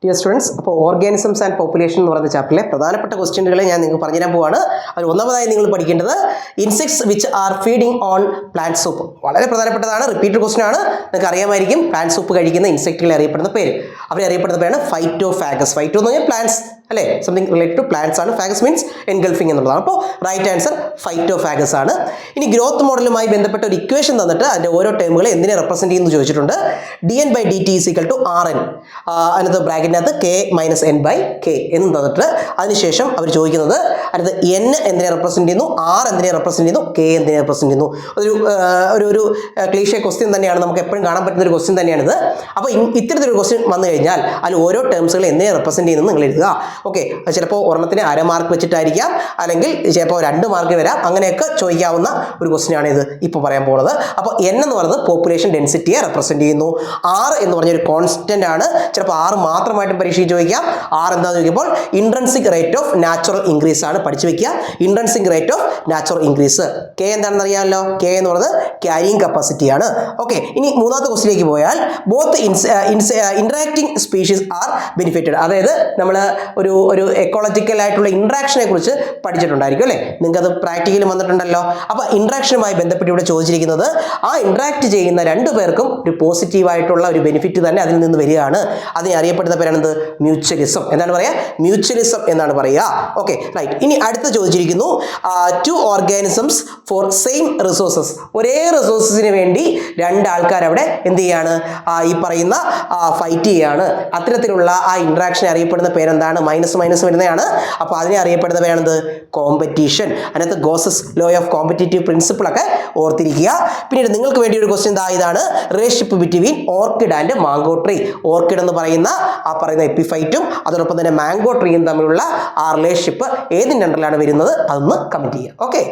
Dear students, അപ്പോൾ organisms and population എന്ന് പറയുന്ന ചാപ്റ്ററിലെ പ്രധാനപ്പെട്ട ക്വസ്റ്റ്യനുകളെ ഞാൻ നിങ്ങൾക്ക് പറഞ്ഞുതരാൻ പോവാണ്. അതിൽ ഒന്നാമതായി നിങ്ങൾ പഠിക്കേണ്ടത് insects which are feeding on plant soup. വളരെ പ്രധാനപ്പെട്ടതാണ്, റിപ്പീറ്റഡ് ക്വസ്റ്റ്യൻ ആണ്. നിങ്ങൾക്ക് അറിയാമായിരിക്കും പ്ലാന്റ് സൂപ്പ് കഴിക്കുന്ന ഇൻസെക്റ്റുകളെ അറിയപ്പെടുന്ന പേര്. അവരെ അറിയപ്പെടുന്ന പേരാണ് ഫൈറ്റോഫാഗസ്. ഫൈറ്റോ എന്ന് പറഞ്ഞാൽ പ്ലാന്റ്സ് അല്ലേ, സംതിങ് റിലേറ്റഡ് ടു പ്ലാന്റ്സ് ആണ്. ഫാഗസ് മീൻസ് എൻഗൾഫിംഗ് എന്നുള്ളതാണ്. അപ്പോൾ റൈറ്റ് ആൻസർ ഫൈറ്റോഫാഗസ് ആണ്. ഇനി ഗ്രോത്ത് മോഡലുമായി ബന്ധപ്പെട്ട ഒരു ഇക്വേഷൻ തന്നിട്ട് അതിൻ്റെ ഓരോ ടേമുകളെ എന്തിനെ റെപ്രസെന്റ് ചെയ്യുന്നു ചോദിച്ചിട്ടുണ്ട്. dn/dt = Rn. അതിനകത്ത് ബ്രാക്കറ്റിനകത്ത് k - n/k എന്ന് തന്നിട്ട് അതിനുശേഷം അവർ ചോദിക്കുന്നത് അതിനകത്ത് n എന്തിനെ റെപ്രസെന്റ് ചെയ്യുന്നു, r എന്തിനെ റെപ്രസെന്റ് ചെയ്യുന്നു, k എന്തിനെ റെപ്രസെന്റ് ചെയ്യുന്നു. ഒരു ക്ലീഷേ ക്വസ്റ്റ്യൻ തന്നെയാണ്, നമുക്ക് എപ്പോഴും കാണാൻ പറ്റുന്ന ഒരു ക്വസ്റ്റ്യൻ തന്നെയാണിത്. അപ്പോൾ ഇത്തരത്തിലൊരു ക്വസ്റ്റ്യൻ വന്നു കഴിഞ്ഞാൽ അതിൽ ഓരോ ടേംസുകൾ എന്തിനെ റെപ്രസെന്റ് ചെയ്യുന്നത് നിങ്ങൾ എഴുതുക. ഓക്കെ, ചിലപ്പോൾ ഒരെണ്ണത്തിന് 1/2 മാർക്ക് വെച്ചിട്ടായിരിക്കാം, അല്ലെങ്കിൽ ചിലപ്പോൾ 2 മാർക്ക് വരാം. അങ്ങനെയൊക്കെ ചോദിക്കാവുന്ന ഒരു ക്വസ്റ്റ്യൻ ആണ് ഇത് ഇപ്പോൾ പറയാൻ പോകുന്നത്. അപ്പോൾ n എന്ന് പറയുന്നത് പോപ്പുലേഷൻ ഡെൻസിറ്റിയെ റെപ്രസെന്റ് ചെയ്യുന്നു. r എന്ന് പറഞ്ഞ ഒരു കോൺസ്റ്റന്റ് ആണ്, ചിലപ്പോൾ r മാത്രമായിട്ടും പരീക്ഷയിൽ ചോദിക്കാം. r എന്താണെന്ന് ചോദിക്കുമ്പോൾ intrinsic rate of natural increase ആണ്, പഠിച്ചു വെക്കുക. Intrinsic rate of natural increase. k എന്താണെന്ന് അറിയാമല്ലോ, k എന്ന് പറയുന്നത് ക്യാരിയിങ് കപ്പാസിറ്റി ആണ്. ഓക്കെ, ഇനി മൂന്നാമത്തെ ക്വസ്റ്റിലേക്ക് പോയാൽ both interacting species R benefited. അതായത് നമ്മൾ ഒരു എക്കോളജിക്കൽ ആയിട്ടുള്ള ഇൻട്രാക്ഷനെ കുറിച്ച് പഠിച്ചിട്ടുണ്ടായിരിക്കും അല്ലേ, നിങ്ങൾക്ക് അത് പ്രാക്ടിക്കലും വന്നിട്ടുണ്ടല്ലോ. അപ്പോൾ ഇൻട്രാക്ഷനുമായി ബന്ധപ്പെട്ട് ഇവിടെ ചോദിച്ചിരിക്കുന്നത് ആ ഇൻട്രാക്ട് ചെയ്യുന്ന രണ്ടു പേർക്കും ഒരു പോസിറ്റീവായിട്ടുള്ള ഒരു ബെനിഫിറ്റ് തന്നെ അതിൽ നിന്ന് വരികയാണ്. അതിനെ അറിയപ്പെടുന്ന പേരാണെന്ത്, മ്യൂച്വലിസം. എന്താണ് പറയുക, മ്യൂച്വലിസം എന്നാണ് പറയുക. Okay right. ഇനി അടുത്ത് ചോദിച്ചിരിക്കുന്നു 2 ഓർഗാനിസംസ് ഫോർ സെയിം റിസോഴ്സസ്. ഒരേ റിസോഴ്സസിന് വേണ്ടി 2 ആൾക്കാർ അവിടെ എന്ത് ചെയ്യാണ്, ഈ പറയുന്ന ഫൈറ്റ് ചെയ്യാണ്. അത്തരത്തിലുള്ള ആ ഇൻട്രാക്ഷൻ അറിയപ്പെടുന്ന പേരെന്താണ്, മൈനസ് വരുന്നതാണ്. അപ്പോൾ അതിനെ അറിയപ്പെടുന്ന പേരാണെന്ത്, കോമ്പറ്റീഷൻ. അതിനകത്ത് Gauss's law of competitive principle ഒക്കെ ഓർത്തിരിക്കുക. പിന്നീട് നിങ്ങൾക്ക് വേണ്ടി ഒരു ക്വസ്റ്റ്യൻ ഇതാണ്, relationship between orchid and mango tree. Orchid എന്ന് പറയുന്ന എപ്പിഫൈറ്റും അതോടൊപ്പം തന്നെ മാംഗോ ട്രീയും തമ്മിലുള്ള ആ റിലേഷൻഷിപ്പ് ഏതിൻ്റെ അണ്ടറിലാണ് വരുന്നത്, അതൊന്ന് കമന്റ് ചെയ്യുക. ഓക്കെ.